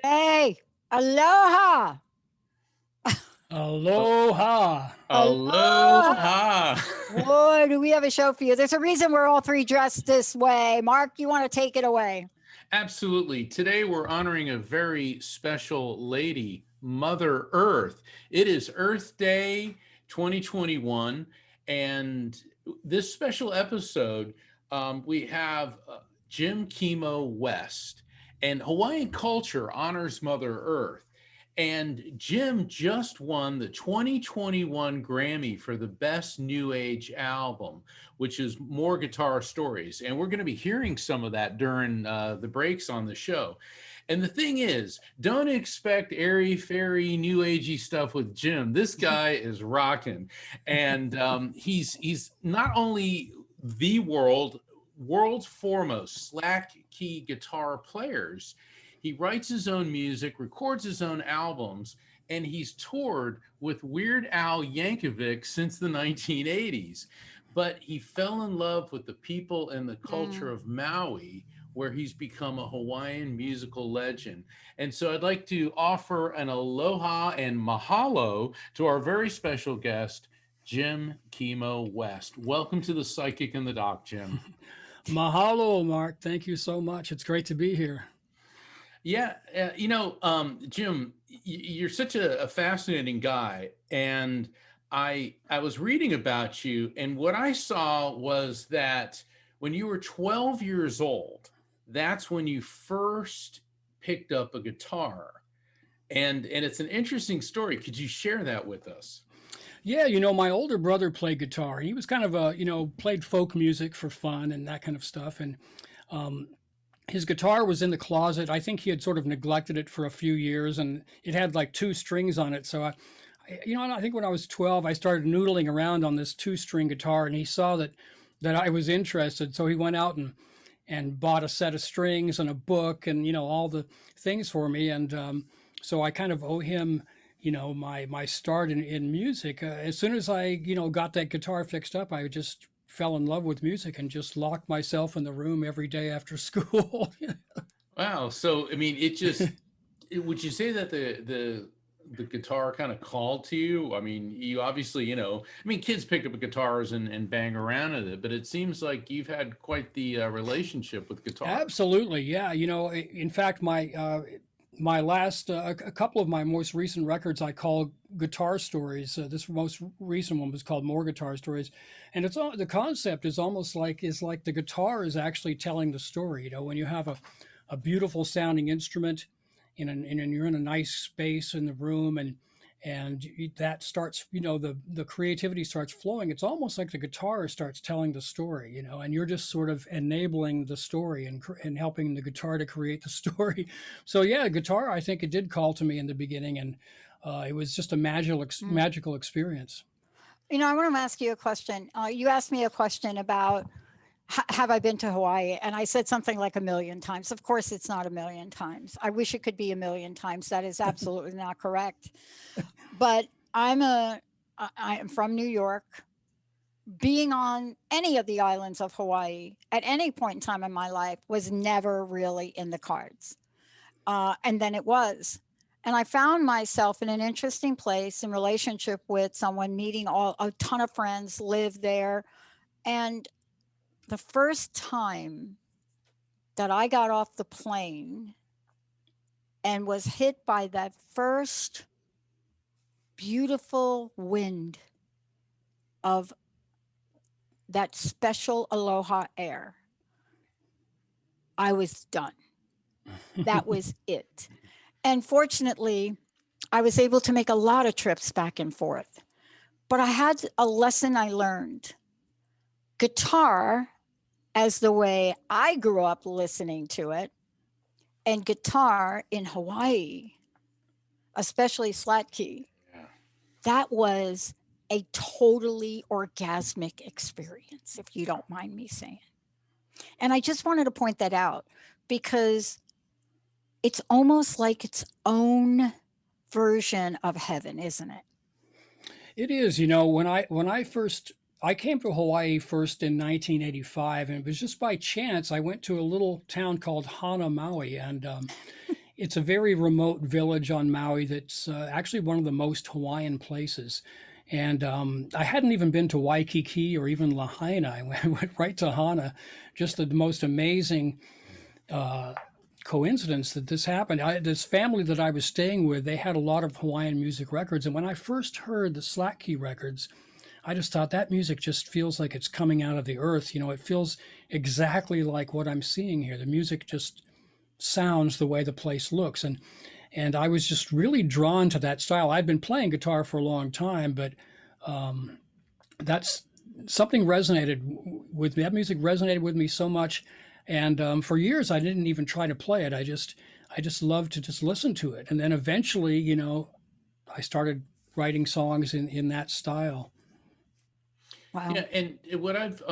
Hey, aloha. Aloha. Aloha. Boy, do we have a show for you. There's a reason we're all three dressed this way. Mark, you want to take it away? Absolutely. Today we're honoring a very special lady, Mother Earth. It is Earth Day 2021, and this special episode, we have Jim Kimo West, and Hawaiian culture honors Mother Earth. And Jim just won the 2021 Grammy for the Best New Age Album, which is More Guitar Stories. And we're going to be hearing some of that during the breaks on the show. And the thing is, don't expect airy-fairy, new agey stuff with Jim. This guy is rocking. And he's not only the world's foremost slack key guitar players. He writes his own music, records his own albums, and he's toured with Weird Al Yankovic since the 1980s. But he fell in love with the people and the culture of Maui, where he's become a Hawaiian musical legend. And so I'd like to offer an aloha and mahalo to our very special guest, Jim Kimo West. Welcome to the Psychic and the Doc, Jim. Mahalo, Mark. Thank you so much. It's great to be here. Yeah, Jim, you're such a fascinating guy, and I was reading about you, and what I saw was that when you were 12 years old, that's when you first picked up a guitar, and it's an interesting story. Could you share that with us? Yeah, my older brother played guitar. He was kind of played folk music for fun and that kind of stuff, and his guitar was in the closet. I think he had sort of neglected it for a few years, and it had like 2 strings on it. So I think when I was 12, I started noodling around on this 2-string guitar, and he saw that I was interested. So he went out and bought a set of strings and a book and, all the things for me. And so I kind of owe him, my start in music. As soon as I, got that guitar fixed up, I just fell in love with music and just locked myself in the room every day after school. Wow. So, I mean, would you say that the guitar kind of called to you? I mean, you obviously, kids pick up guitars and bang around with it, but it seems like you've had quite the relationship with guitar. Absolutely. Yeah. In fact, my last, a couple of my most recent records I call Guitar Stories. This most recent one was called More Guitar Stories, and the concept is almost like the guitar is actually telling the story. When you have a beautiful sounding instrument, and you're in a nice space in the room, and that starts, the creativity starts flowing. It's almost like the guitar starts telling the story, and you're just sort of enabling the story and helping the guitar to create the story. So yeah, guitar, I think it did call to me in the beginning, and it was just a magical experience. I want to ask you a question. You asked me a question about have I been to Hawaii? And I said something like 1,000,000 times. Of course, it's not 1,000,000 times. I wish it could be 1,000,000 times. That is absolutely not correct. But I am from New York. Being on any of the islands of Hawaii at any point in time in my life was never really in the cards. And then it was. And I found myself in an interesting place in relationship with someone, meeting a ton of friends, live there. And the first time that I got off the plane and was hit by that first beautiful wind of that special aloha air, I was done. That was it. And fortunately, I was able to make a lot of trips back and forth. But I had a lesson I learned. Guitar, as the way I grew up listening to it, and guitar in Hawaii, especially Slack Key, that was a totally orgasmic experience, if you don't mind me saying. And I just wanted to point that out because it's almost like its own version of heaven, isn't it? It is. I came to Hawaii first in 1985, and it was just by chance I went to a little town called Hana, Maui, and it's a very remote village on Maui that's actually one of the most Hawaiian places. And I hadn't even been to Waikiki or even Lahaina. I went right to Hana. Just the most amazing coincidence that this happened. This family that I was staying with, they had a lot of Hawaiian music records. And when I first heard the Slack Key records, I just thought that music just feels like it's coming out of the earth. It feels exactly like what I'm seeing here. The music just sounds the way the place looks. And I was just really drawn to that style. I'd been playing guitar for a long time, but that's something resonated with me. That music resonated with me so much. And for years, I didn't even try to play it. I just loved to just listen to it. And then eventually, I started writing songs in that style. Wow. Yeah, and what I've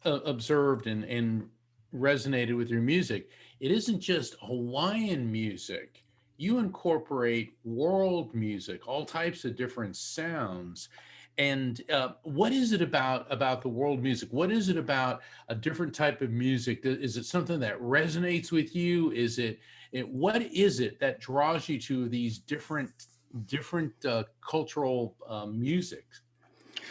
observed and resonated with your music, it isn't just Hawaiian music. You incorporate world music, all types of different sounds. And what is it about the world music? What is it about a different type of music? Is it something that resonates with you? What is it that draws you to these different cultural musics?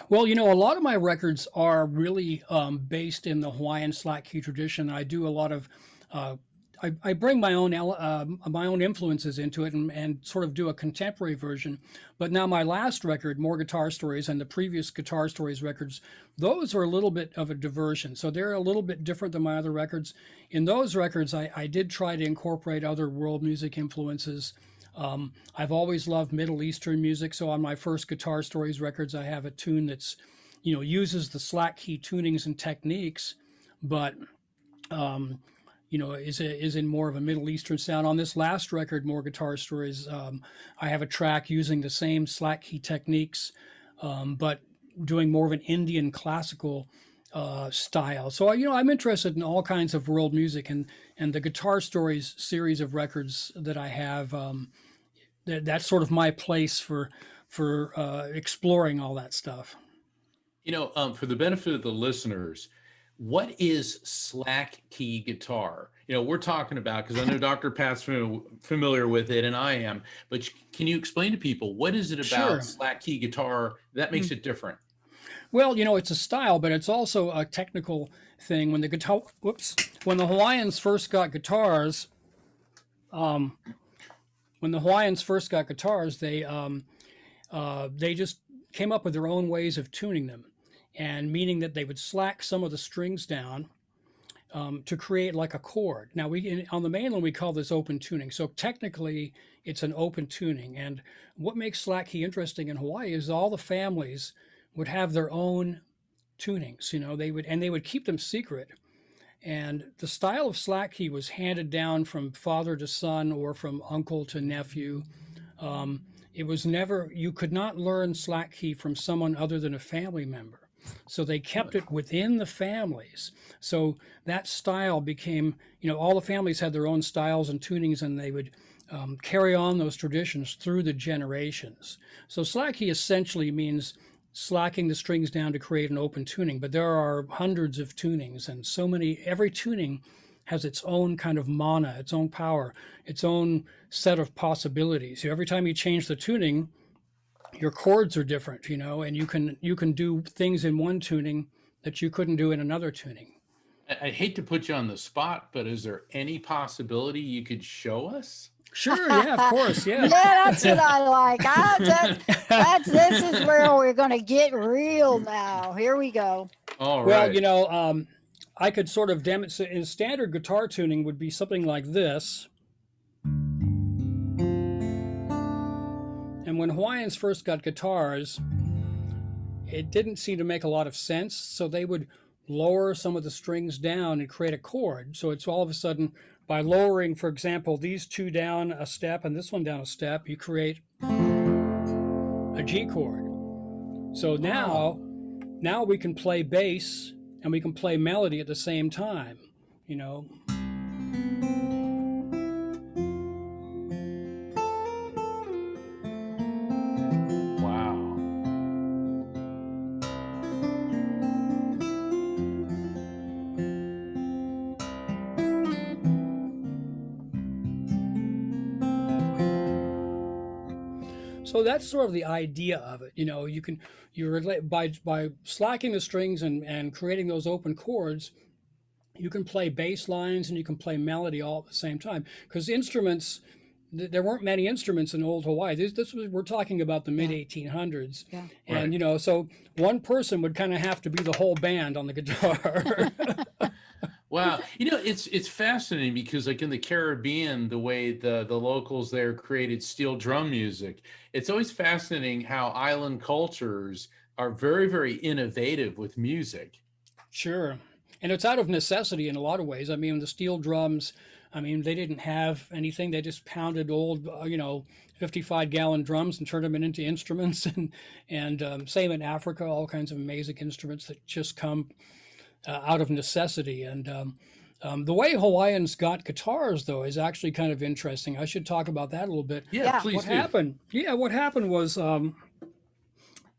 Well, a lot of my records are really based in the Hawaiian Slack Key tradition. I do a lot of, I bring my own influences into it and sort of do a contemporary version. But now my last record, More Guitar Stories, and the previous Guitar Stories records, those are a little bit of a diversion. So they're a little bit different than my other records. In those records, I did try to incorporate other world music influences. I've always loved Middle Eastern music, so on my first Guitar Stories records, I have a tune that's, uses the Slack Key tunings and techniques, but is in more of a Middle Eastern sound. On this last record, More Guitar Stories, I have a track using the same Slack Key techniques, but doing more of an Indian classical style. So I'm interested in all kinds of world music, and the Guitar Stories series of records that I have. That's sort of my place for exploring all that stuff. For the benefit of the listeners, what is Slack Key guitar? We're talking about, because I know Dr. Pat's familiar with it and I am, but can you explain to people, what is it about Sure. Slack Key guitar that makes it different? Well, it's a style, but it's also a technical thing. When the Hawaiians first got guitars, they just came up with their own ways of tuning them, and meaning that they would slack some of the strings down, to create like a chord. Now on the mainland we call this open tuning. So technically it's an open tuning. And what makes slack key interesting in Hawaii is all the families would have their own tunings. They would keep them secret. And the style of slack key was handed down from father to son or from uncle to nephew. It was never, you could not learn slack key from someone other than a family member. So they kept it within the families. So that style became, all the families had their own styles and tunings, and they would carry on those traditions through the generations. So slack key essentially means slacking the strings down to create an open tuning, but there are hundreds of tunings, and so many, every tuning has its own kind of mana, its own power, its own set of possibilities. So every time you change the tuning, your chords are different, and you can do things in one tuning that you couldn't do in another tuning. I hate to put you on the spot, but is there any possibility you could show us? Sure, yeah, of course, yeah. Yeah, that's what I like. This is where we're going to get real now. Here we go. All right. Well, I could sort of demonstrate. In standard guitar tuning would be something like this. And when Hawaiians first got guitars, it didn't seem to make a lot of sense, so they would lower some of the strings down and create a chord. So it's all of a sudden, by lowering, for example, these two down a step and this one down a step, you create a G chord. So now we can play bass and we can play melody at the same time, So that's sort of the idea of it. You relate by slacking the strings and creating those open chords, you can play bass lines and you can play melody all at the same time. Because instruments, there weren't many instruments in old Hawaii. We're talking about the mid 1800s, yeah. And Right. So one person would kind of have to be the whole band on the guitar. Wow. It's fascinating because like in the Caribbean, the way the locals there created steel drum music, it's always fascinating how island cultures are very, very innovative with music. Sure. And it's out of necessity in a lot of ways. I mean, the steel drums, they didn't have anything. They just pounded old, 55-gallon drums and turned them into instruments. And same in Africa, all kinds of amazing instruments that just come out of necessity. And the way Hawaiians got guitars, though, is actually kind of interesting. I should talk about that a little bit. Yeah, Yeah. please What do. happened? Yeah, what happened was, one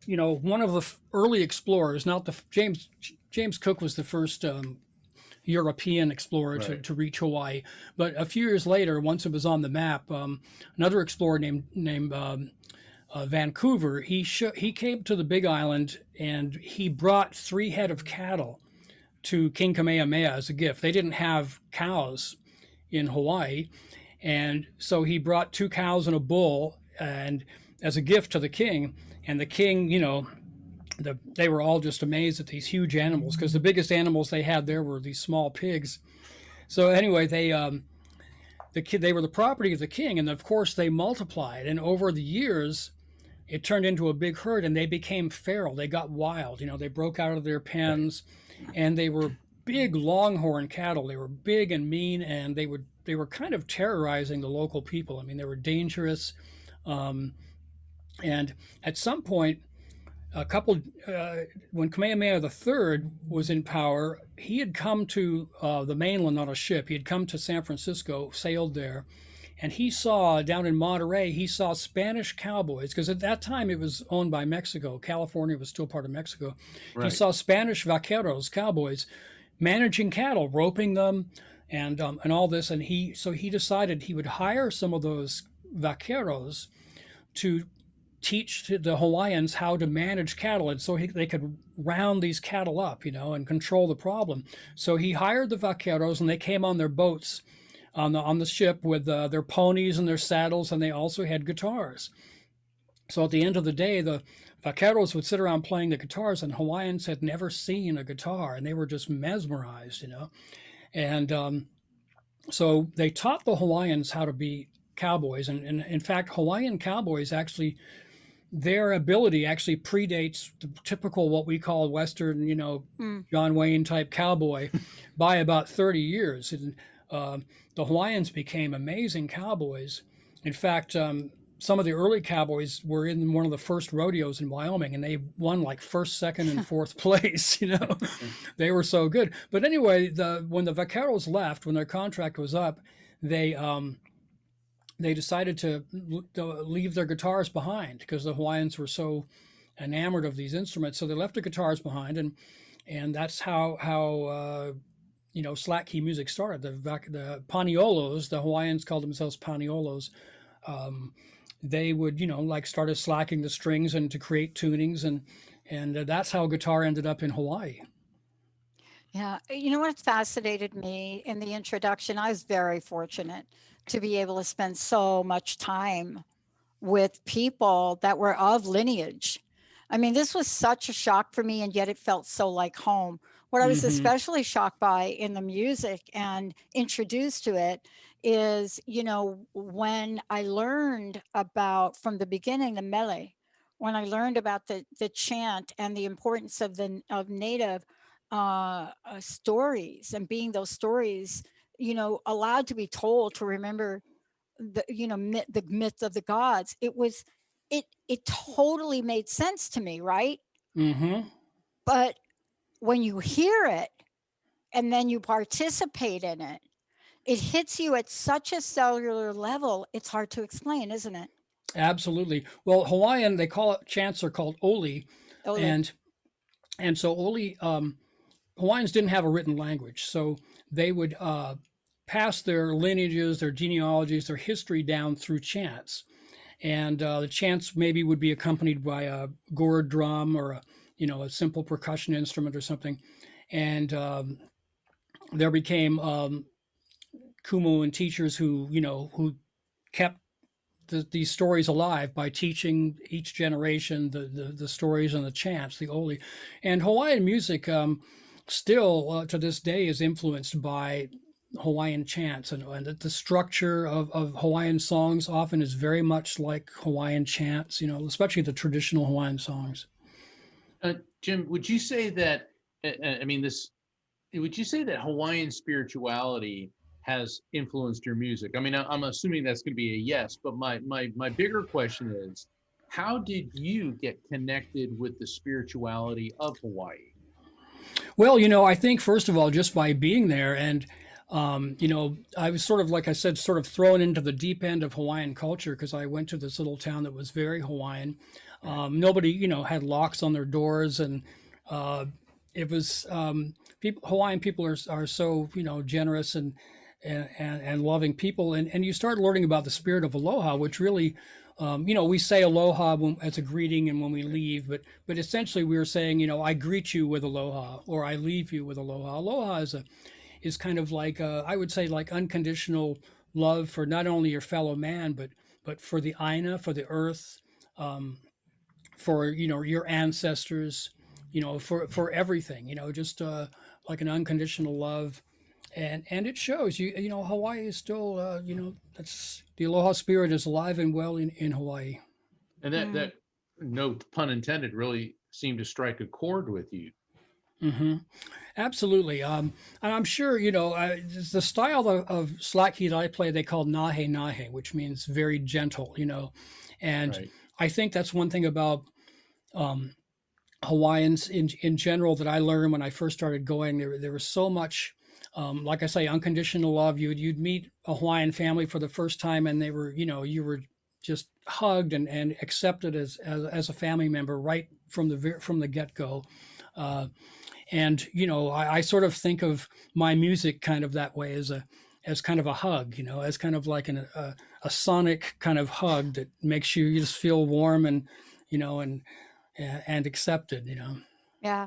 of the early explorers, not the James Cook was the first European explorer Right. to reach Hawaii. But a few years later, once it was on the map, another explorer named Vancouver, he came to the Big Island and he brought 3 head of cattle to King Kamehameha as a gift. They didn't have cows in Hawaii, and so he brought 2 cows and a bull and as a gift to the king. And the king, they were all just amazed at these huge animals, because the biggest animals they had there were these small pigs. So anyway, they were the property of the king, and of course they multiplied. And over the years, it turned into a big herd, and they became feral. They got wild. They broke out of their pens, and they were big longhorn cattle. They were big and mean, and they were kind of terrorizing the local people. They were dangerous. And at some point, when Kamehameha III was in power, he had come to the mainland on a ship. He had come to San Francisco, sailed there, and he saw down in Monterey, he saw Spanish cowboys, because at that time it was owned by Mexico. California was still part of Mexico. He Right. saw Spanish vaqueros, cowboys, managing cattle, roping them, and all this. And so he decided he would hire some of those vaqueros to teach the Hawaiians how to manage cattle, and so they could round these cattle up, and control the problem. So he hired the vaqueros, and they came on their boats on the ship with their ponies and their saddles, and they also had guitars. So at the end of the day, the vaqueros would sit around playing the guitars, and Hawaiians had never seen a guitar, and they were just mesmerized, And so they taught the Hawaiians how to be cowboys. And in fact, Hawaiian cowboys actually, their ability actually predates the typical what we call Western, Mm. John Wayne type cowboy by about 30 years. And the Hawaiians became amazing cowboys. In fact, some of the early cowboys were in one of the first rodeos in Wyoming, and they won like first, second, and fourth place. They were so good. But anyway, when the vaqueros left, when their contract was up, they they decided to leave their guitars behind because the Hawaiians were so enamored of these instruments. So they left the guitars behind, and that's how slack key music started. The paniolos, the Hawaiians called themselves paniolos. They would like started slacking the strings and to create tunings, and that's how guitar ended up in Hawaii. Yeah. You know what fascinated me in the introduction? I was very fortunate to be able to spend so much time with people that were of lineage. I mean, this was such a shock for me, and yet it felt so like home. What I was especially shocked by in the music and introduced to it is, when I learned about from the beginning the mele, when I learned about the chant and the importance of native stories and being those stories, allowed to be told to remember the myth of the gods. It totally made sense to me, right? Mm-hmm. But when you hear it and then you participate in it, it hits you at such a cellular level, it's hard to explain, isn't it? Absolutely. Well, Hawaiian, they call it chants are called oli, Ole. and so oli. Hawaiians didn't have a written language, so they would pass their lineages, their genealogies, their history down through chants. And the chants maybe would be accompanied by a gourd drum or a simple percussion instrument or something. And there became kumu and teachers who kept these stories alive by teaching each generation the stories and the chants, the oli. And Hawaiian music still to this day is influenced by Hawaiian chants, and the structure of Hawaiian songs often is very much like Hawaiian chants, especially the traditional Hawaiian songs. Jim, would you say that, would you say that Hawaiian spirituality has influenced your music? I mean, I'm assuming that's going to be a yes, but my bigger question is, how did you get connected with the spirituality of Hawaii? Well, I think first of all, just by being there, and I was sort of, like I said, sort of thrown into the deep end of Hawaiian culture because I went to this little town that was very Hawaiian. Nobody, had locks on their doors, and it was Hawaiian people are so generous and loving people, and you start learning about the spirit of aloha, which really. We say aloha as a greeting and when we leave, but essentially we were saying, I greet you with aloha or I leave you with aloha. Aloha is kind of like I would say like unconditional love for not only your fellow man, but for the Aina, for the earth, for your ancestors, for everything, just like an unconditional love. And it shows Hawaii is still that's the aloha spirit is alive and well in Hawaii. And that no pun intended really seemed to strike a chord with you. Mm-hmm. Absolutely. And I'm sure the style of slack key that I play they call nahe nahe, which means very gentle, and Right. I think that's one thing about Hawaiians in general that I learned when I first started going. There was so much, like I say, unconditional love. You'd meet a Hawaiian family for the first time, and they were, you were just hugged and accepted as a family member right from the get go. And I sort of think of my music kind of that way as kind of a hug, as kind of like a sonic kind of hug that makes you just feel warm and and accepted. Yeah.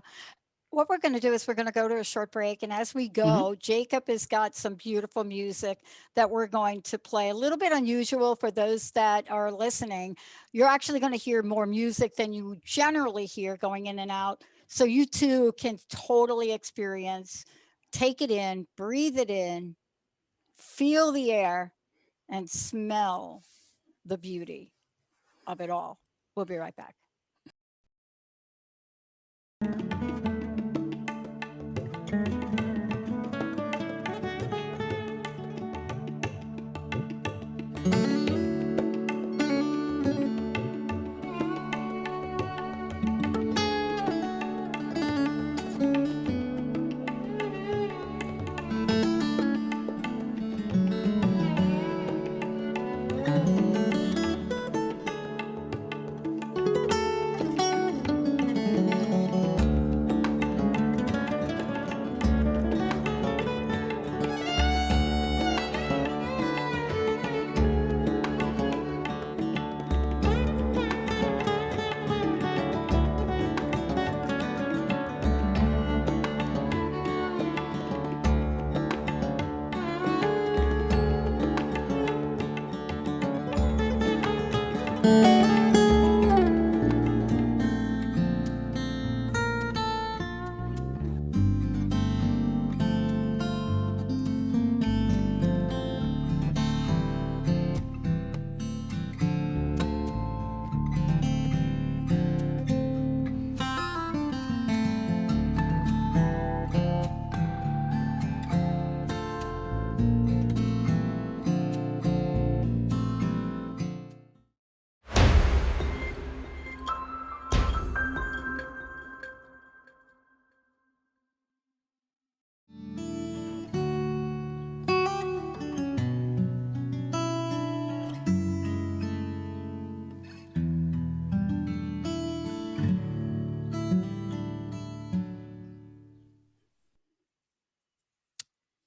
What we're going to do is we're going to go to a short break. And as we Mm-hmm. go, Jacob has got some beautiful music that we're going to play. A little bit unusual for those that are listening. You're actually going to hear more music than you generally hear going in and out. So you too can totally experience take it in, breathe it in, feel the air, and smell the beauty of it all. We'll be right back.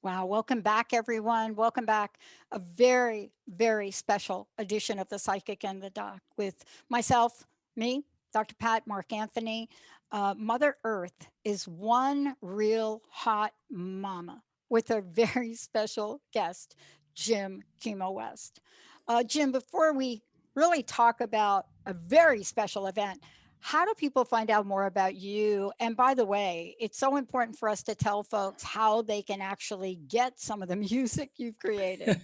Wow, welcome back, everyone. Welcome back. A very, very special edition of The Psychic and the Doc with myself, me, Dr. Pat, Mark Anthony. Mother Earth is one real hot mama with a very special guest, Jim Kimo West. Jim, before we really talk about a very special event, how do people find out more about you? And by the way, it's so important for us to tell folks how they can actually get some of the music you've created.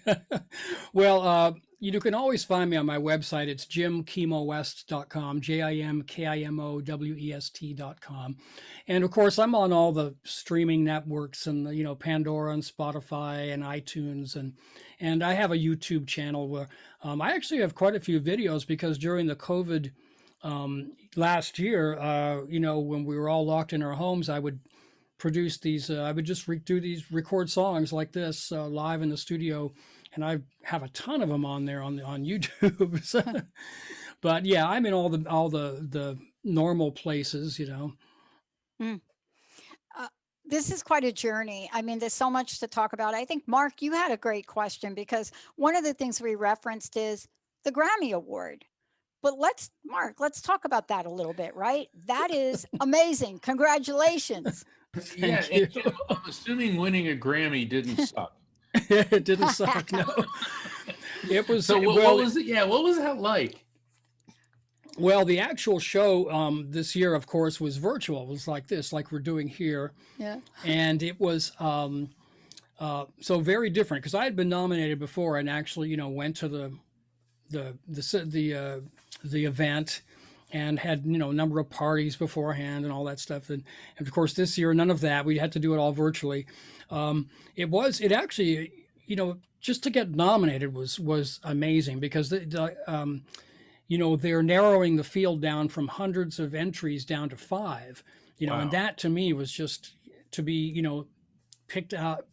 Well, you can always find me on my website. It's jimkimowest.com, JIMKIMOWEST.com. And of course, I'm on all the streaming networks and, Pandora and Spotify and iTunes. And I have a YouTube channel where I actually have quite a few videos because during the COVID last year, when we were all locked in our homes, I would produce these, I would just record songs like this live in the studio. And I have a ton of them on there on YouTube. But yeah, I'm in all the normal places. Mm. This is quite a journey. I mean, there's so much to talk about. I think, Mark, you had a great question because one of the things we referenced is the Grammy Award. But Mark, let's talk about that a little bit, right? That is amazing. Congratulations. Yeah, Thank you. and I'm assuming winning a Grammy didn't suck. It didn't suck, no. It was So what was it? Yeah, what was that like? Well, the actual show this year, of course, was virtual. It was like this, like we're doing here. Yeah. And it was so very different because I had been nominated before and actually, went to the event and had a number of parties beforehand and all that stuff. And of course, this year, none of that. We had to do it all virtually. It actually, just to get nominated was amazing because they're narrowing the field down from hundreds of entries down to 5, Wow. And that to me was just to be, picked out,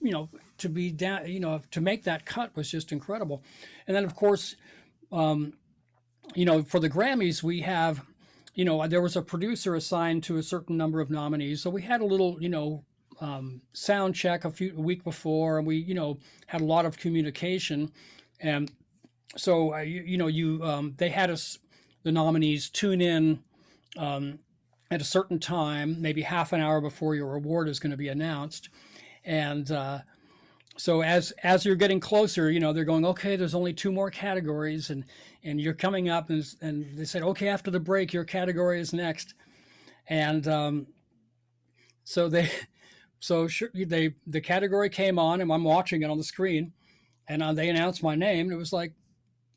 to be down, to make that cut was just incredible. And then of course, for the Grammys, we have, there was a producer assigned to a certain number of nominees. So we had a little, sound check a week before, and we, had a lot of communication. And so, they had us, the nominees, tune in at a certain time, maybe half an hour before your award is going to be announced. And so as you're getting closer, they're going, okay, there's only 2 more categories, and you're coming up, and they said, okay, after the break, your category is next. And so so sure, the category came on, and I'm watching it on the screen, and they announced my name, and it was like,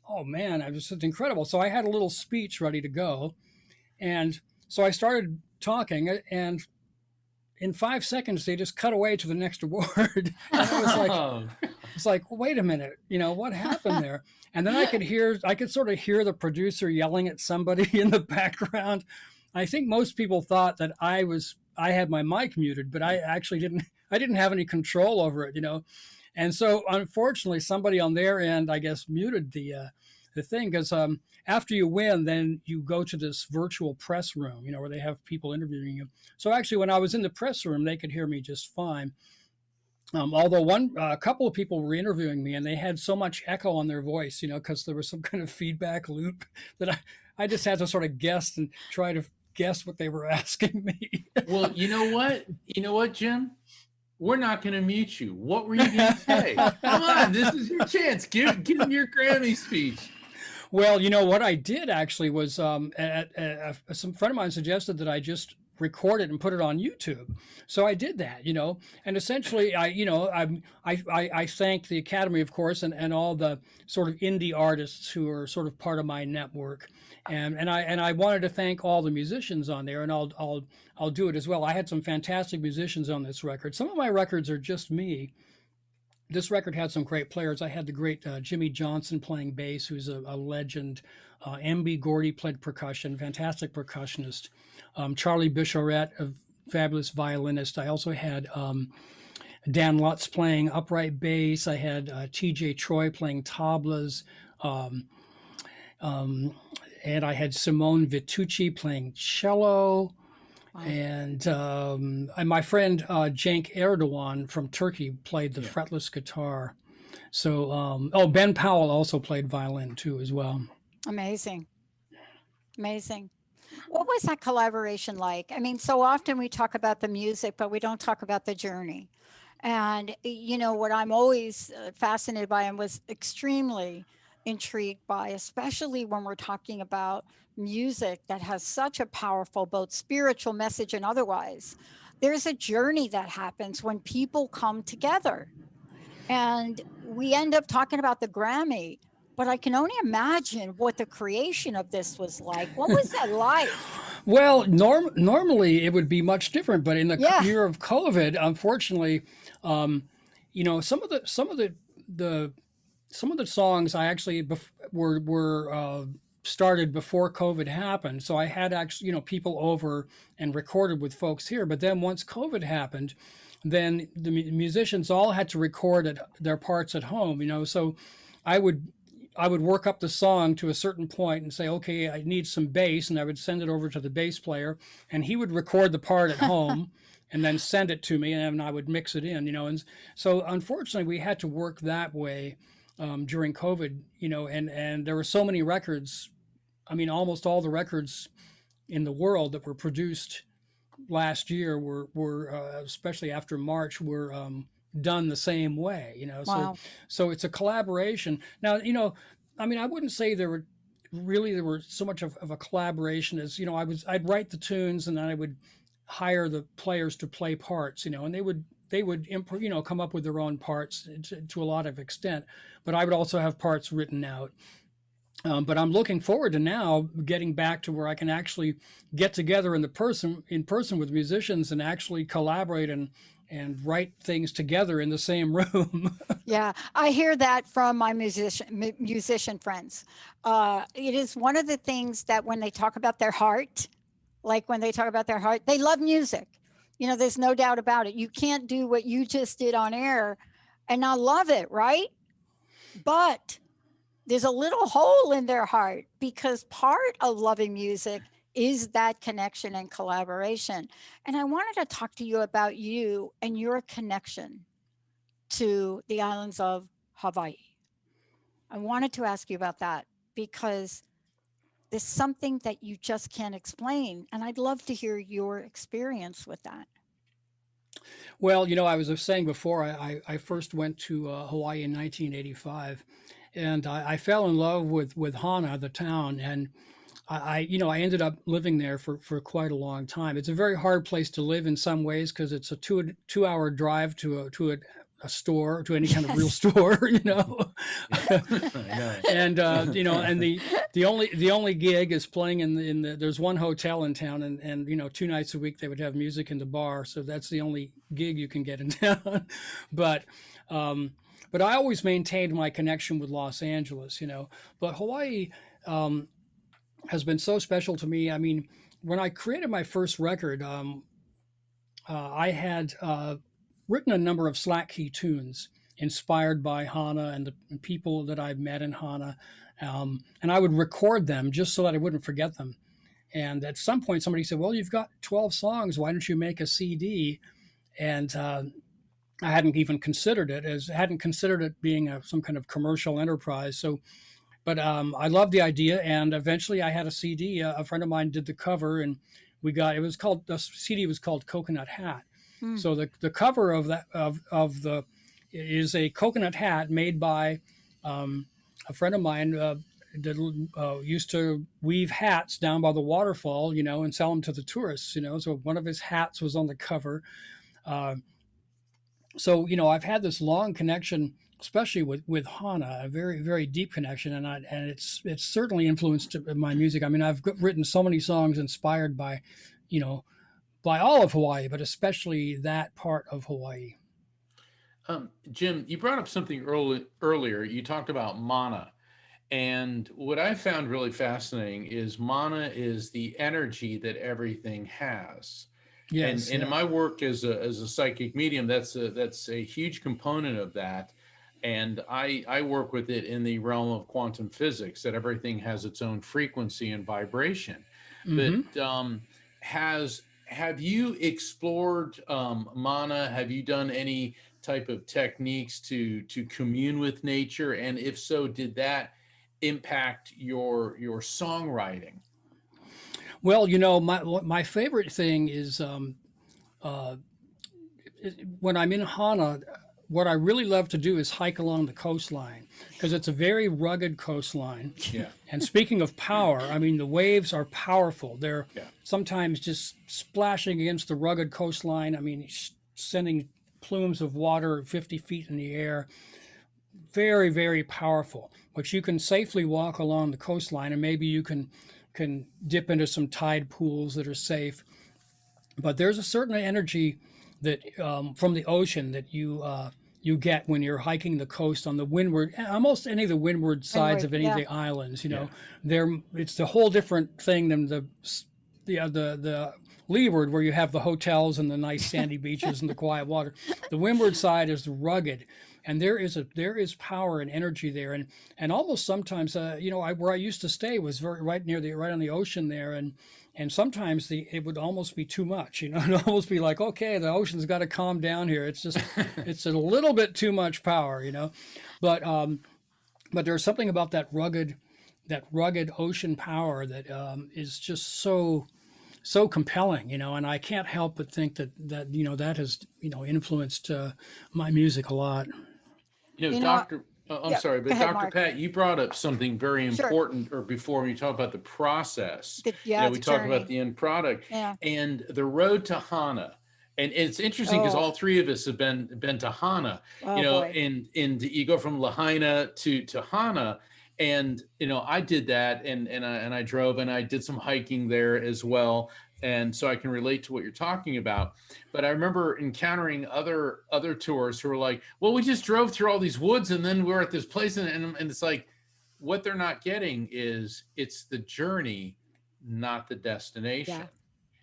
oh man, it was just incredible. So I had a little speech ready to go, and so I started talking, and in 5 seconds they just cut away to the next award, and it's like, wait a minute, what happened there? And then I could sort of hear the producer yelling at somebody in the background. I think most people thought that I had my mic muted, but I actually didn't. I didn't have any control over it. And so unfortunately, somebody on their end, I guess, muted the thing, because after you win, then you go to this virtual press room, where they have people interviewing you. So actually, when I was in the press room, they could hear me just fine. Although a couple of people were interviewing me, and they had so much echo on their voice, because there was some kind of feedback loop that I just had to sort of guess and try to guess what they were asking me. Well, you know what, Jim? We're not going to mute you. What were you going to say? Come on, this is your chance. Give him your Grammy speech. Well, what I did actually was some friend of mine suggested that I just record it and put it on YouTube. So I did that, and essentially I thanked the Academy, of course, and all the sort of indie artists who are sort of part of my network. And I wanted to thank all the musicians on there, and I'll do it as well. I had some fantastic musicians on this record. Some of my records are just me. This record had some great players. I had the great Jimmy Johnson playing bass, who's a legend. M.B. Gordy played percussion, fantastic percussionist. Charlie Bichoret, a fabulous violinist. I also had Dan Lutz playing upright bass. I had T.J. Troy playing tablas. And I had Simone Vitucci playing cello. Wow. And my friend Cenk Erdogan from Turkey played the fretless guitar. So, Ben Powell also played violin too as well. Amazing. What was that collaboration like? I mean, so often we talk about the music, but we don't talk about the journey. And, what I'm always fascinated by and was extremely intrigued by, especially when we're talking about music that has such a powerful, both spiritual message and otherwise, there's a journey that happens when people come together. And we end up talking about the Grammy, but I can only imagine what the creation of this was like. What was that like? Well, normally it would be much different, but in the year of COVID, unfortunately, some of the songs I actually were started before COVID happened. So I had actually, people over and recorded with folks here. But then once COVID happened, then the musicians all had to record their parts at home, So I would work up the song to a certain point and say, okay, I need some bass. And I would send it over to the bass player, and he would record the part at home and then send it to me, and I would mix it in, And so unfortunately we had to work that way during COVID, and there were so many records. I mean, almost all the records in the world that were produced last year were especially after March, were done the same way, Wow. So it's a collaboration. Now, I mean, I wouldn't say there were so much of a collaboration as, I'd write the tunes, and then I would hire the players to play parts, and they would come up with their own parts to a lot of extent, but I would also have parts written out. But I'm looking forward to now getting back to where I can actually get together in person with musicians and actually collaborate and write things together in the same room. Yeah, I hear that from my musician friends. It is one of the things that when they talk about their heart, they love music. There's no doubt about it. You can't do what you just did on air and not love it, right? But there's a little hole in their heart, because part of loving music is that connection and collaboration. And I wanted to talk to you about you and your connection to the islands of Hawaii. I wanted to ask you about that because there's something that you just can't explain. And I'd love to hear your experience with that. Well, I was saying before, I first went to Hawaii in 1985, and I fell in love with Hana, the town, and I ended up living there for quite a long time. It's a very hard place to live in some ways because it's a 2 hour drive a store, to any kind of real Yes. store, you know. Yeah, I know. And and the only gig is playing in the there's one hotel in town, and 2 nights a week they would have music in the bar, so that's the only gig you can get in town. but um, but I always maintained my connection with Los Angeles, But Hawaii has been so special to me. I mean, when I created my first record, I had written a number of Slack Key tunes inspired by Hana and the people that I've met in Hana. And I would record them just so that I wouldn't forget them. And at some point, somebody said, "Well, you've got 12 songs. Why don't you make a CD?" And I hadn't considered it being some kind of commercial enterprise. But I loved the idea, and eventually I had a CD. A friend of mine did the cover, and the CD was called Coconut Hat. Hmm. So the cover of that of the is a coconut hat made by a friend of mine used to weave hats down by the waterfall, and sell them to the tourists, So one of his hats was on the cover. Uh, so I've had this long connection, especially with Hana, a very, very deep connection, and it's certainly influenced my music. I mean, I've written so many songs inspired you know by all of Hawaii, but especially that part of Hawaii. Jim, you brought up something earlier. You talked about mana. And what I found really fascinating is mana is the energy that everything has. Yes, And in yeah. my work as a psychic medium, that's a huge component of that. And I work with it in the realm of quantum physics, that everything has its own frequency and vibration. But Hmm. have you explored mana? Have you done any type of techniques to commune with nature? And if so, did that impact your songwriting? Well, my favorite thing is uh, when I'm in Hana. What I really love to do is hike along the coastline because it's a very rugged coastline. Yeah, And speaking of power, I mean, the waves are powerful. They're yeah. sometimes just splashing against the rugged coastline. I mean, sending plumes of water 50 feet in the air. Very, very powerful. But you can safely walk along the coastline, and maybe you can dip into some tide pools that are safe. But there's a certain energy that from the ocean that you get when you're hiking the coast on the windward, almost any of the windward sides Windward, of any of yeah. the islands. Yeah. It's a whole different thing than the leeward, where you have the hotels and the nice sandy beaches and the quiet water. The windward side is rugged, and there is power and energy there, and almost sometimes where I used to stay was right on the ocean there, and sometimes it would almost be too much. It'd almost be like, okay, the ocean's got to calm down here. It's a little bit too much power. But there's something about that rugged ocean power that is just so compelling, and I can't help but think that has influenced my music a lot. You know, You know, Dr. I'm yeah, sorry, go but ahead, Dr. Mark. Pat, you brought up something very Sure. important, or before when you talk about the process. Yeah, We the talk about journey. the end product Yeah. and the road to Hana. And it's interesting because Oh, all three of us have been to Hana, oh boy. and you go from Lahaina to Hana. And I did that, and I drove, and I did some hiking there as well, and so I can relate to what you're talking about. But I remember encountering other tourists who were like, "Well, we just drove through all these woods, and then we're at this place," and it's like, what they're not getting is it's the journey, not the destination.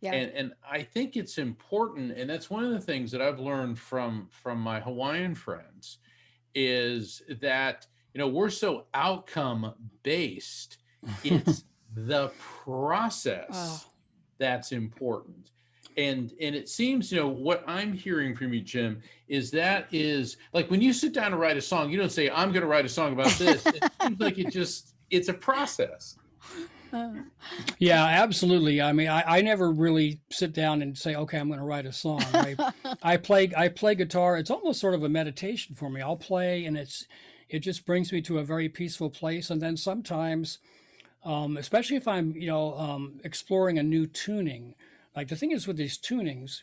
Yeah. Yeah. And I think it's important, and that's one of the things that I've learned from my Hawaiian friends, is that we're so outcome based. It's the Oh, process that's important. And it seems, what I'm hearing from you, Jim, is like when you sit down to write a song, you don't say, "I'm going to write a song about this." It seems like it's a process. uh, Yeah, absolutely. I mean, I never really sit down and say, okay, I'm going to write a song. I play guitar. It's almost sort of a meditation for me. I'll play, and it just brings me to a very peaceful place. And then sometimes especially if I'm, exploring a new tuning. Like the thing is with these tunings,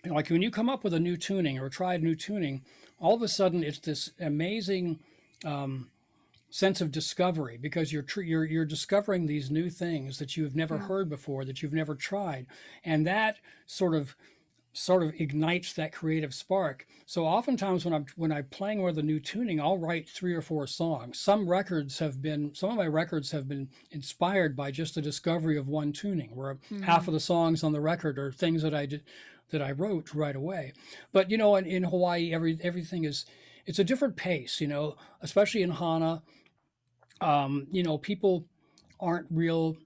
like when you come up with a new tuning or try a new tuning, all of a sudden it's this amazing sense of discovery because you're discovering these new things that you've never Mm. heard before, that you've never tried, and that sort of ignites that creative spark. So oftentimes when I'm playing with a new tuning, I'll write 3 or 4 songs. Some of my records have been inspired by just the discovery of one tuning, where half Mm. of the songs on the record are things that I wrote right away. But in Hawaii, everything is it's a different pace. Especially in Hana, people aren't real,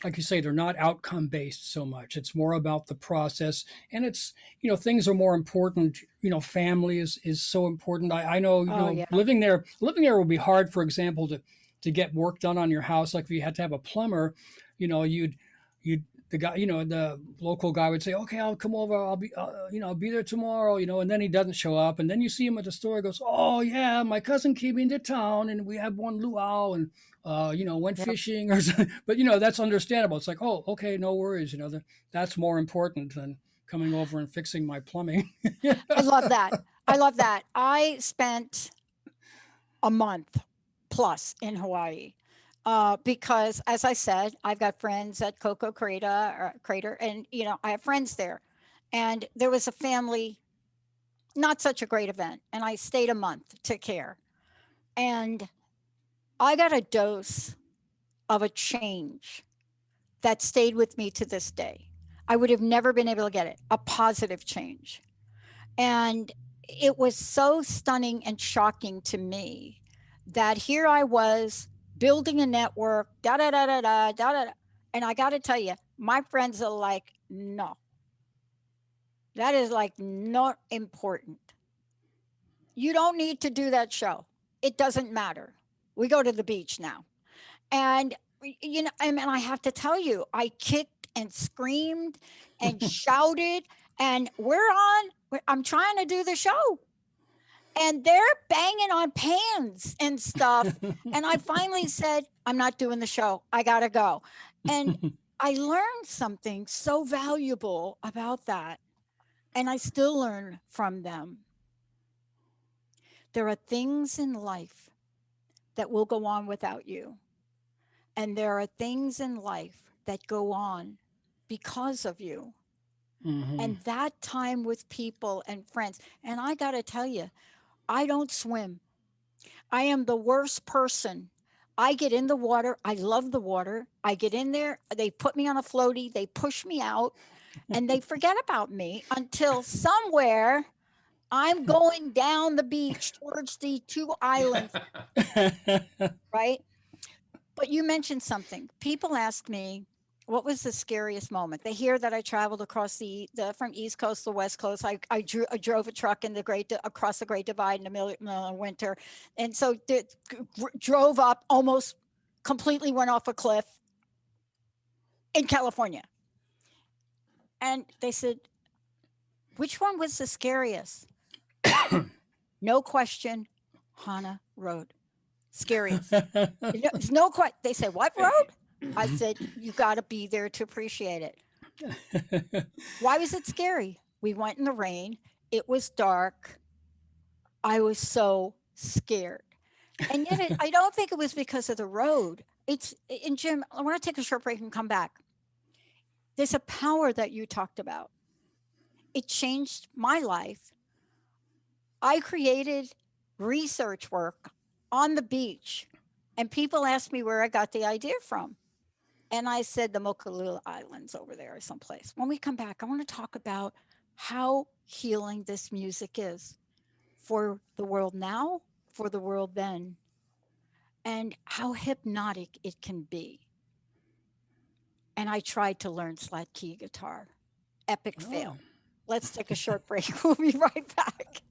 like you say, they're not outcome based so much. It's more about the process, and it's things are more important. Family is so important. I know Oh, yeah. living there will be hard. For example, to get work done on your house, like if you had to have a plumber, you'd the guy, the local guy would say, okay, I'll come over, I'll be there tomorrow, and then he doesn't show up, and then you see him at the store, he goes, oh yeah, my cousin came into town and we had one luau and went Yep. fishing or something. But that's understandable. It's like, oh, okay, no worries. That's more important than coming over and fixing my plumbing. I love that. I love that. I spent a month plus in Hawaii because, as I said, I've got friends at Coco Crater, and I have friends there. And there was a family, not such a great event, and I stayed a month to care. And I got a dose of a change that stayed with me to this day. I would have never been able to get it, a positive change. And it was so stunning and shocking to me that here I was building a network, da da da da da da da. And I got to tell you, my friends are like, no, that is like not important. You don't need to do that show. It doesn't matter. We go to the beach now. And, and I have to tell you, I kicked and screamed and shouted, and I'm trying to do the show. And they're banging on pans and stuff. And I finally said, I'm not doing the show. I got to go. And I learned something so valuable about that. And I still learn from them. There are things in life that will go on without you. And there are things in life that go on because of you. Mm-hmm. And that time with people and friends. And I got to tell you, I don't swim. I am the worst person. I get in the water. I love the water. I get in there. They put me on a floaty. They push me out and they forget about me until somewhere I'm going down the beach towards the 2 islands, right? But you mentioned something. People ask me, what was the scariest moment? They hear that I traveled across from East Coast to West Coast. I drove a truck across the Great Divide in the middle of winter. And so drove up, almost completely went off a cliff in California. And they said, which one was the scariest? No question, Hana Road. Scariest. There's no question. They said, what road? I said, you got to be there to appreciate it. Why was it scary? We went in the rain. It was dark. I was so scared. And yet I don't think it was because of the road. And Jim, I want to take a short break and come back. There's a power that you talked about. It changed my life. I created research work on the beach, and people asked me where I got the idea from. And I said the Mokulula Islands over there someplace. When we come back, I want to talk about how healing this music is for the world now, for the world then, and how hypnotic it can be. And I tried to learn slack key guitar. Epic fail. Let's take a short break. We'll be right back.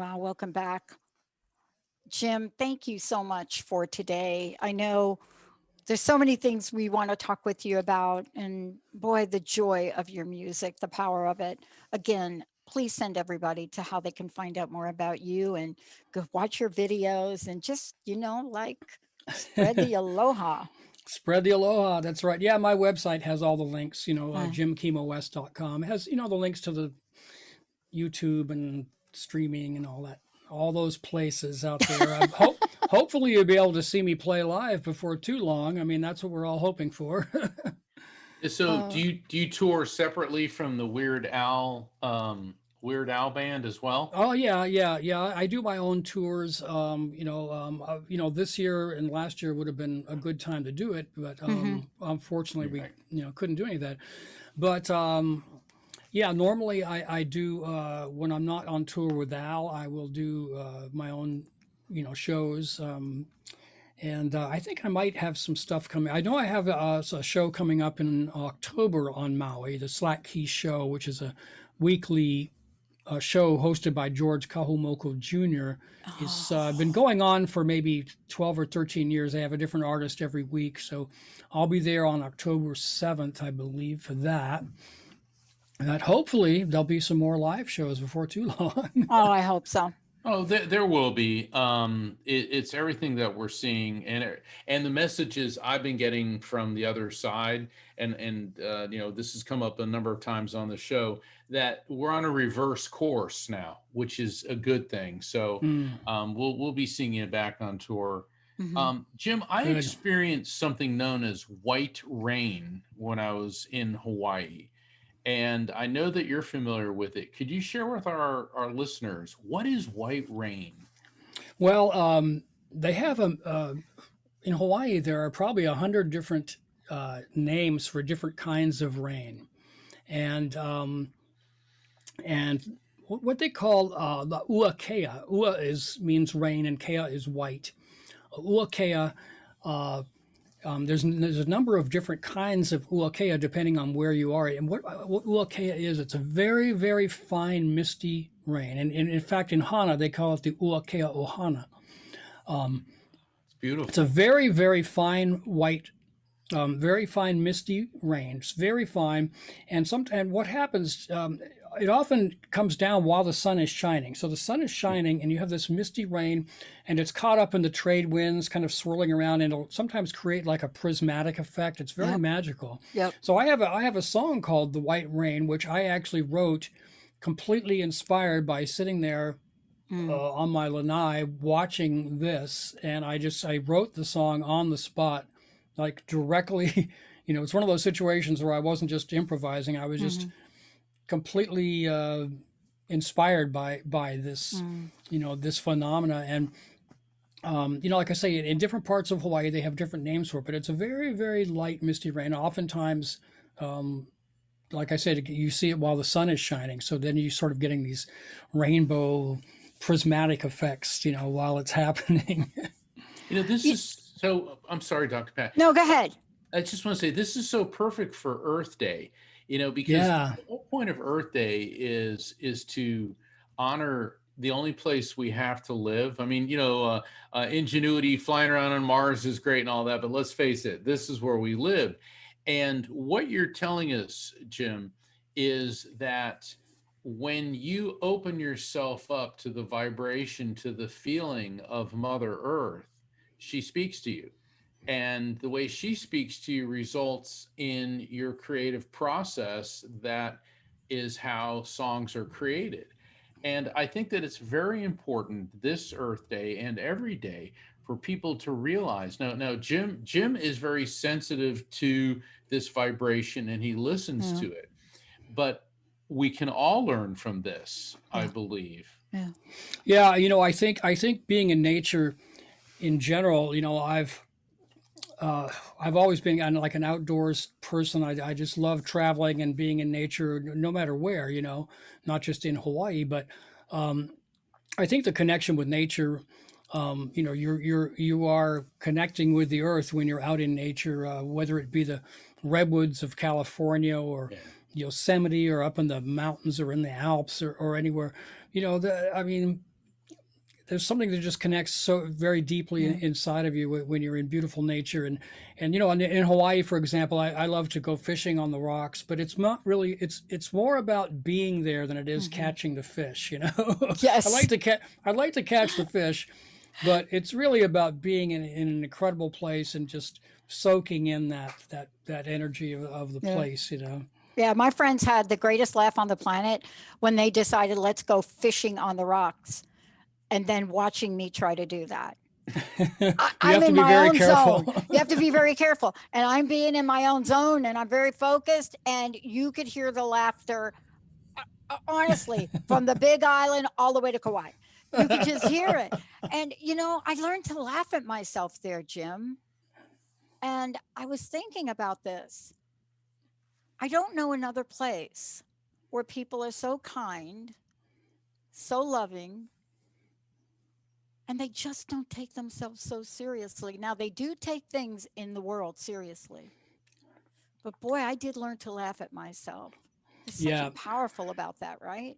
Wow, welcome back. Jim, thank you so much for today. I know there's so many things we want to talk with you about, and boy, the joy of your music, the power of it. Again, please send everybody to how they can find out more about you and go watch your videos and just, like spread the aloha. Spread the aloha. That's right. Yeah, my website has all the links, Uh, jimkimowest.com. It has, the links to the YouTube and streaming and all that, all those places out there. Hopefully you'll be able to see me play live before too long. I mean, that's what we're all hoping for. So uh, do you tour separately from the Weird Al band as well? Oh yeah. I do my own tours. This year and last year would have been a good time to do it, but mhm. unfortunately we Right. couldn't do any of that. But yeah, normally I do when I'm not on tour with Al, I will do my own shows. And I think I might have some stuff coming. I know I have a show coming up in October on Maui, the Slack Key Show, which is a weekly show hosted by George Kahumoko Jr. It's been Oh, going on for maybe 12 or 13 years. They have a different artist every week. So I'll be there on October 7th, I believe, for that. And hopefully there'll be some more live shows before too long. oh, I hope so. Oh, there will be. It's everything that we're seeing, and the messages I've been getting from the other side, and this has come up a number of times on the show that we're on a reverse course now, which is a good thing. So Mm, we'll be seeing you back on tour. Mhm. Jim, I good. experienced something known as white rain when I was in Hawaii. And I know that you're familiar with it. Could you share with our listeners what is white rain? Well, they have in Hawaii, there are probably 100 different names for different kinds of rain. And what they call the uakea. Ua is means rain, and kea is white. Uakea. There's a number of different kinds of uakea depending on where you are. And what uakea is, it's a very very fine misty rain. And in fact, in Hana they call it the uakea ohana. It's It's a beautiful. very very fine white very fine misty rain. It's very fine, and sometimes what happens, it often comes down while the sun is shining. So the sun is shining, and you have this misty rain, and it's caught up in the trade winds, kind of swirling around, and it'll sometimes create like a prismatic effect. It's very Yep. magical. Yep. So I have a song called "The White Rain," which I actually wrote, completely inspired by sitting there Mm. on my lanai watching this, and I wrote the song on the spot, like directly. It's one of those situations where I wasn't just improvising; I was just Mhm. completely inspired by this, Mm. this phenomena. And like I say, in different parts of Hawaii, they have different names for it, but it's a very very light misty rain. Oftentimes, like I said, you see it while the sun is shining. So then you sort of getting these rainbow prismatic effects, while it's happening. This You, is so. I'm sorry, Dr. Pat. no, go ahead. I just want to say this is so perfect for Earth Day. Because Yeah. the whole point of Earth Day is to honor the only place we have to live. I mean, ingenuity, flying around on Mars is great and all that, but let's face it, this is where we live. And what you're telling us, Jim, is that when you open yourself up to the vibration, to the feeling of Mother Earth, she speaks to you. And the way she speaks to you results in your creative process. That is how songs are created. And I think that it's very important this Earth Day and every day for people to realize. Now, Jim is very sensitive to this vibration and he listens Yeah. to it. But we can all learn from this, I Yeah. believe. Yeah. Yeah, I think being in nature in general, I've always been like an outdoors person. I just love traveling and being in nature, no matter where, not just in Hawaii. But I think the connection with nature, you are connecting with the earth when you're out in nature, whether it be the redwoods of California or Yeah. Yosemite or up in the mountains or in the Alps or anywhere. I mean, there's something that just connects so very deeply inside of you when you're in beautiful nature. And in Hawaii, for example, I love to go fishing on the rocks, but it's not really, it's more about being there than it is catching the fish, I Yes. like to catch the fish, but it's really about being in an incredible place and just soaking in that energy of the place. Yeah, my friends had the greatest laugh on the planet when they decided, let's go fishing on the rocks, and then watching me try to do that. You I'm have to in be my very own careful. zone. You have to be very careful. And I'm being in my own zone, and I'm very focused, and you could hear the laughter, honestly, from the Big Island all the way to Kauai. You could just hear it. And, I learned to laugh at myself there, Jim. And I was thinking about this. I don't know another place where people are so kind, so loving, and they just don't take themselves so seriously. Now, they do take things in the world seriously. But boy, I did learn to laugh at myself. There's something Yeah, powerful about that, right?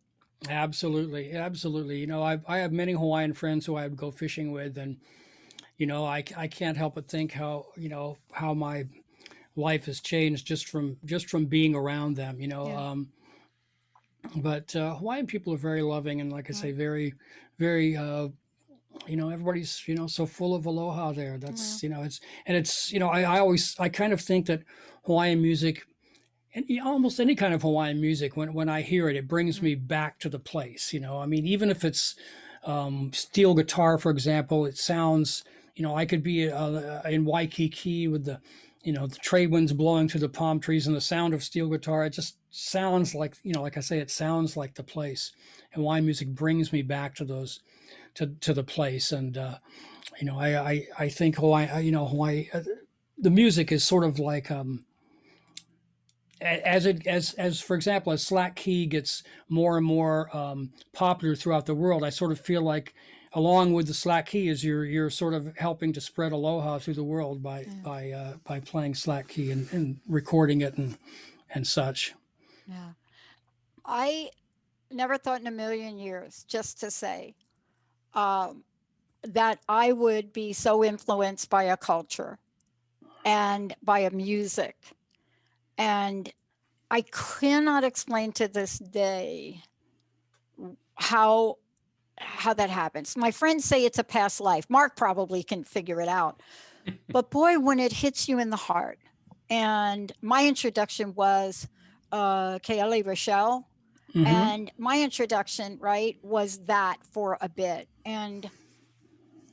absolutely, absolutely. I have many Hawaiian friends who I would go fishing with, and I can't help but think how my life has changed just from being around them. Yeah. But Hawaiian people are very loving, and like I say, very, very. Everybody's so full of aloha there. That's I kind of think that Hawaiian music, and almost any kind of Hawaiian music, when I hear it, it brings me back to the place. I mean, even if it's steel guitar, for example, it sounds. I could be in Waikiki with the trade winds blowing through the palm trees and the sound of steel guitar. It just sounds like, like I say, it sounds like the place. And Hawaiian music brings me back to those, to the place. And, I think Hawaii, the music is sort of like, as for example, as Slack Key gets more and more popular throughout the world, I sort of feel like, along with the Slack Key, is you're sort of helping to spread aloha through the world by playing Slack Key and recording it and such. Yeah. I never thought in a million years, just to say, um, that I would be so influenced by a culture and by a music. And I cannot explain to this day how that happens. My friends say it's a past life. Mark probably can figure it out. But boy, when it hits you in the heart. And my introduction was Kelly Rochelle. Hmm. And my introduction, right, was that for a bit. And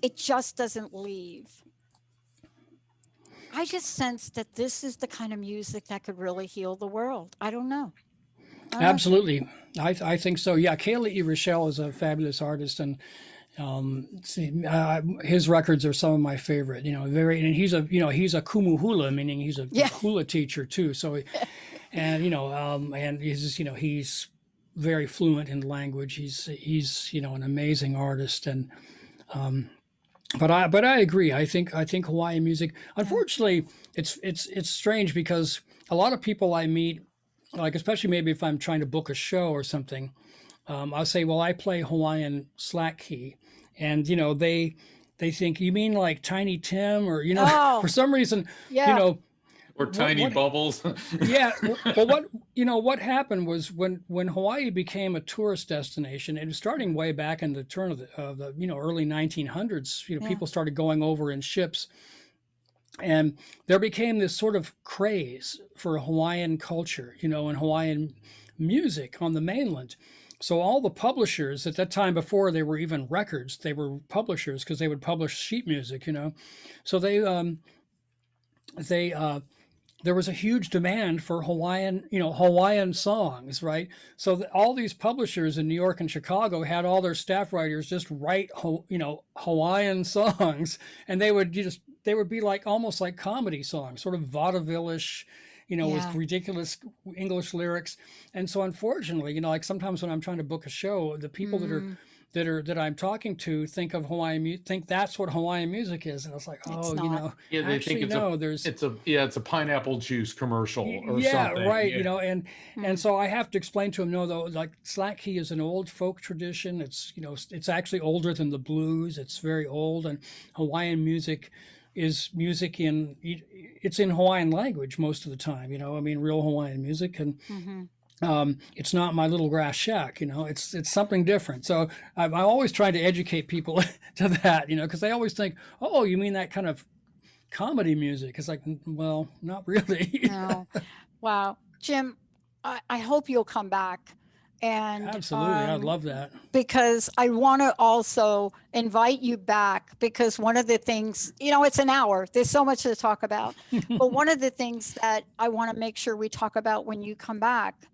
it just doesn't leave. I just sense that this is the kind of music that could really heal the world. I don't know. Jim. Absolutely, I think so. Yeah, Kaylee Rochelle is a fabulous artist, and his records are some of my favorite. And he's a kumuhula, meaning he's a Yeah. hula teacher too. So, and he's very fluent in language. He's an amazing artist, and but I agree. I think Hawaiian music. Unfortunately, it's strange because a lot of people I meet, like especially maybe if I'm trying to book a show or something, I'll say, well, I play Hawaiian Slack Key, and they think, you mean like Tiny Tim, or Oh, for some reason, you yeah. know Or tiny what bubbles. yeah, well, what happened was when Hawaii became a tourist destination, it was starting way back in the turn of the early 1900s. Yeah. People started going over in ships, and there became this sort of craze for Hawaiian culture, and Hawaiian music on the mainland. So all the publishers at that time, before they were even records, they were publishers because they would publish sheet music. So they there was a huge demand for Hawaiian songs, right? So all these publishers in New York and Chicago had all their staff writers just write, Hawaiian songs, and they would be like almost like comedy songs, sort of vaudeville-ish, with Yeah. ridiculous English lyrics. And so unfortunately, like sometimes when I'm trying to book a show, the people that are Mm, that I'm talking to think of think that's what Hawaiian music is, and I was like, It's oh, not. Yeah, they actually think no, there's it's a pineapple juice commercial or yeah, something. right, Yeah. and so I have to explain to him, no, though, like Slack Key is an old folk tradition. It's it's actually older than the blues. It's very old, and Hawaiian music is music it's in Hawaiian language most of the time. I mean, real Hawaiian music, and Mm-hmm. it's not my little grass shack. It's something different. So I always try to educate people to that. Because they always think, oh, you mean that kind of comedy music? It's like, well, not really. No. Wow. Jim, I hope you'll come back. And Absolutely, I'd love that. because I want to also invite you back, because one of the things, it's an hour. There's so much to talk about. But one of the things that I want to make sure we talk about when you come back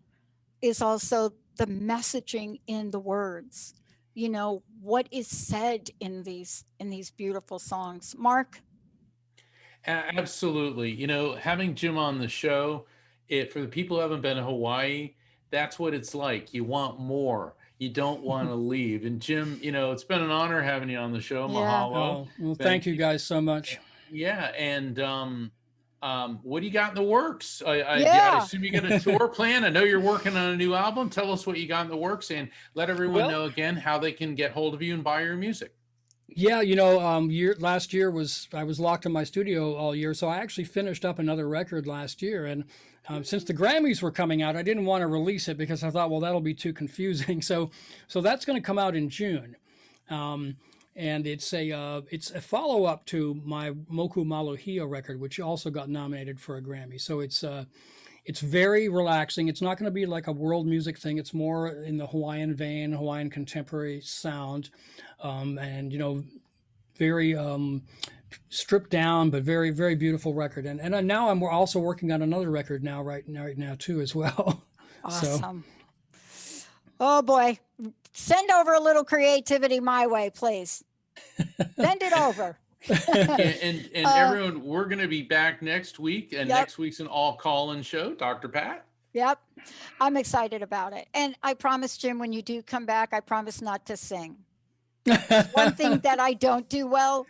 is also the messaging in the words. What is said in these beautiful songs. Mark? Absolutely. Having Jim on the show, for the people who haven't been to Hawaii, that's what it's like. You want more. You don't want to leave. And Jim, it's been an honor having you on the show. Yeah. Mahalo. Oh, well, thank you guys so much. Yeah. And what do you got in the works? I Yeah. assume you got a tour plan. I know you're working on a new album. Tell us what you got in the works, and let everyone know again how they can get hold of you and buy your music. Yeah, last year I was locked in my studio all year, so I actually finished up another record last year. And since the Grammys were coming out, I didn't want to release it because I thought, well, that'll be too confusing. So that's going to come out in June, and it's a follow up to my Moku Maluhia record, which also got nominated for a Grammy. So it's very relaxing. It's not going to be like a world music thing. It's more in the Hawaiian vein, Hawaiian contemporary sound, and very stripped down, but very, very beautiful record. And now I'm also working on another record right now too as well. Awesome. Oh boy, send over a little creativity my way, please. Send it over. and everyone, we're going to be back next week, and next week's an all call-in show. Dr. Pat? Yep. I'm excited about it. And I promise, Jim, when you do come back, I promise not to sing. One thing that I don't do well,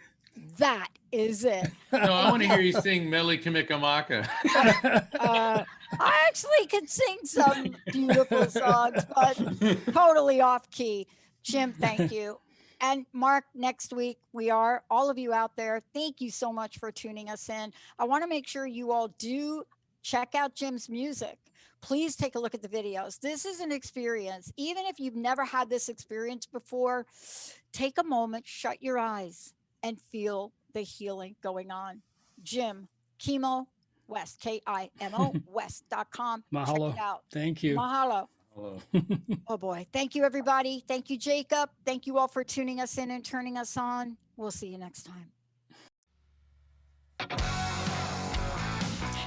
that is it. No, I want to hear you sing Mele Kamikamaka. I actually can sing some beautiful songs, but totally off key. Jim, thank you. And Mark, next week we are, all of you out there, thank you so much for tuning us in. I want to make sure you all do check out Jim's music. Please take a look at the videos. This is an experience. Even if you've never had this experience before, take a moment, shut your eyes, and feel the healing going on. Jim Kimo West, Kimo West.com. Mahalo. Check it out. Thank you. Mahalo. Hello. Oh boy. Thank you, everybody. Thank you, Jacob. Thank you all for tuning us in and turning us on. We'll see you next time.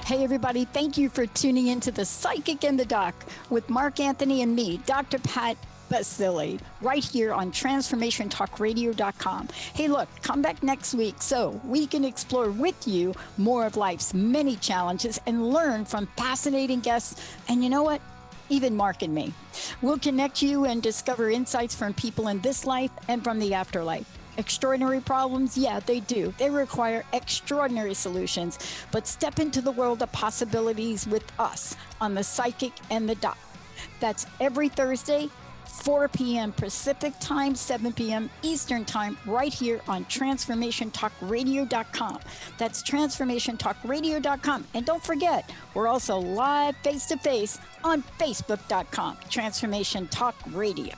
Hey, everybody. Thank you for tuning into The Psychic in the Doc with Mark Anthony and me, Dr. Pat Basili, right here on TransformationTalkRadio.com. Hey, look, come back next week so we can explore with you more of life's many challenges and learn from fascinating guests. And you know what? Even Mark and me. We'll connect you and discover insights from people in this life and from the afterlife. Extraordinary problems? Yeah, they do. They require extraordinary solutions. But step into the world of possibilities with us on The Psychic and the Doc. That's every Thursday, 4 p.m. Pacific Time, 7 p.m. Eastern Time, right here on TransformationTalkRadio.com. That's TransformationTalkRadio.com. And don't forget, we're also live face-to-face on Facebook.com, Transformation Talk Radio.